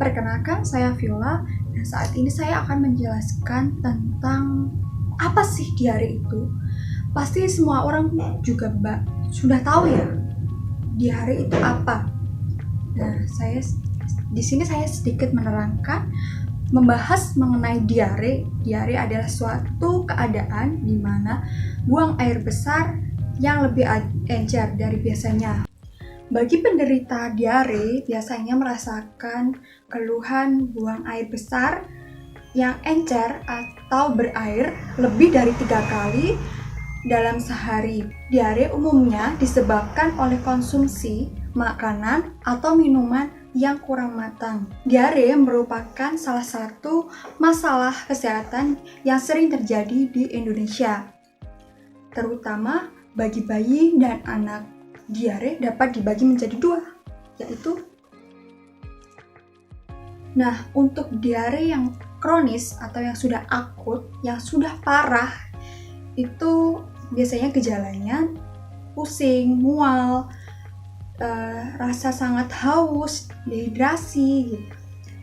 Perkenalkan, saya Viola, dan saat ini saya akan menjelaskan tentang apa sih diare itu. Pasti semua orang juga sudah tahu ya, diare itu apa. Nah, di sini saya sedikit menerangkan, membahas mengenai diare. Diare adalah suatu keadaan di mana buang air besar yang lebih encer dari biasanya. Bagi penderita diare, biasanya merasakan keluhan buang air besar yang encer atau berair lebih dari 3 kali dalam sehari. Diare umumnya disebabkan oleh konsumsi makanan atau minuman yang kurang matang. Diare merupakan salah satu masalah kesehatan yang sering terjadi di Indonesia, terutama bagi bayi dan anak. Diare dapat dibagi menjadi 2, yaitu untuk diare yang kronis atau yang sudah akut, yang sudah parah, itu biasanya gejalanya pusing, mual, rasa sangat haus, dehidrasi,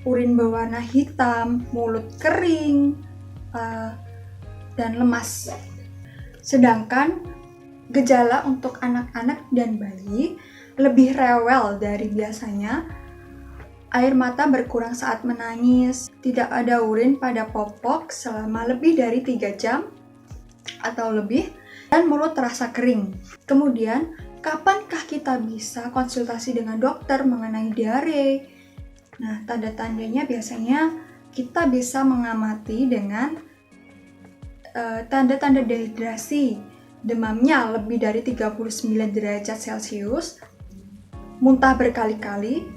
urin berwarna hitam, mulut kering, dan lemas. Sedangkan gejala untuk anak-anak dan bayi lebih rewel dari biasanya. Air mata berkurang saat menangis, tidak ada urin pada popok selama lebih dari 3 jam atau lebih, dan mulut terasa kering. Kemudian, kapankah kita bisa konsultasi dengan dokter mengenai diare? Nah, tanda-tandanya biasanya kita bisa mengamati dengan tanda-tanda dehidrasi. Demamnya lebih dari 39 derajat Celcius, muntah berkali-kali,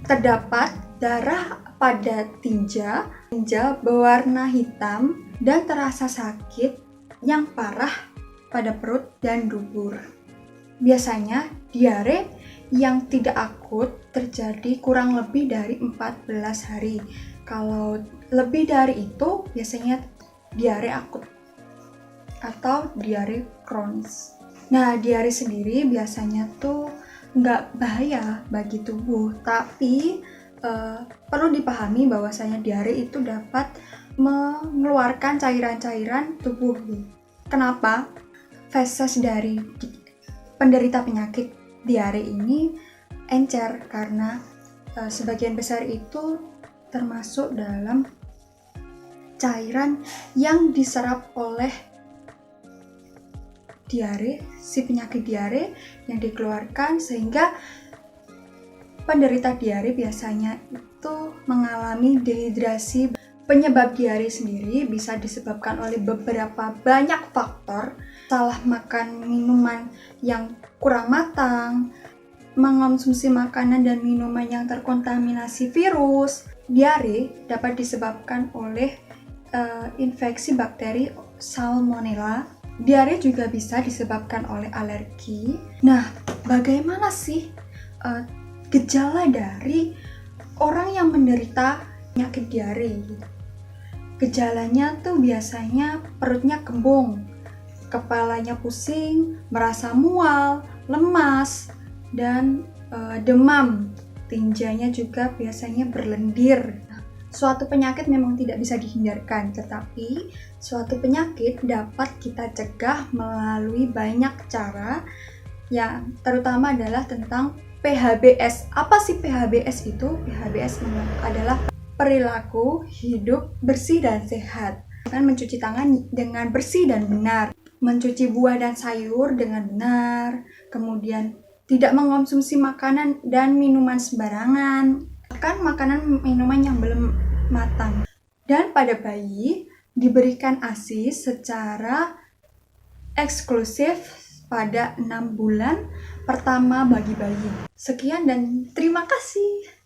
terdapat darah pada tinja berwarna hitam, dan terasa sakit yang parah pada perut dan dubur. Biasanya diare yang tidak akut terjadi kurang lebih dari 14 hari. Kalau lebih dari itu biasanya diare akut atau diare kronis. Nah, diare sendiri biasanya tuh nggak bahaya bagi tubuh, tapi perlu dipahami bahwasanya diare itu dapat mengeluarkan cairan-cairan tubuh. Kenapa? Feses dari penderita penyakit diare ini encer karena sebagian besar itu termasuk dalam cairan yang diserap oleh diare, si penyakit diare yang dikeluarkan, sehingga penderita diare biasanya itu mengalami dehidrasi. Penyebab diare sendiri bisa disebabkan oleh beberapa banyak faktor, salah makan minuman yang kurang matang, mengonsumsi makanan dan minuman yang terkontaminasi virus. Diare dapat disebabkan oleh infeksi bakteri Salmonella. Diare juga bisa disebabkan oleh alergi. Nah, bagaimana sih gejala dari orang yang menderita penyakit diare? Gejalanya tuh biasanya perutnya kembung, kepalanya pusing, merasa mual, lemas, dan demam. Tinjanya juga biasanya berlendir. Suatu penyakit memang tidak bisa dihindarkan, tetapi suatu penyakit dapat kita cegah melalui banyak cara, yang terutama adalah tentang PHBS. Apa sih PHBS itu? PHBS adalah perilaku hidup bersih dan sehat. Akan mencuci tangan dengan bersih dan benar, mencuci buah dan sayur dengan benar, kemudian tidak mengonsumsi makanan dan minuman sembarangan, bahkan makanan minuman yang belum matang. Dan pada bayi diberikan ASI secara eksklusif pada 6 bulan pertama bagi bayi. Sekian dan terima kasih.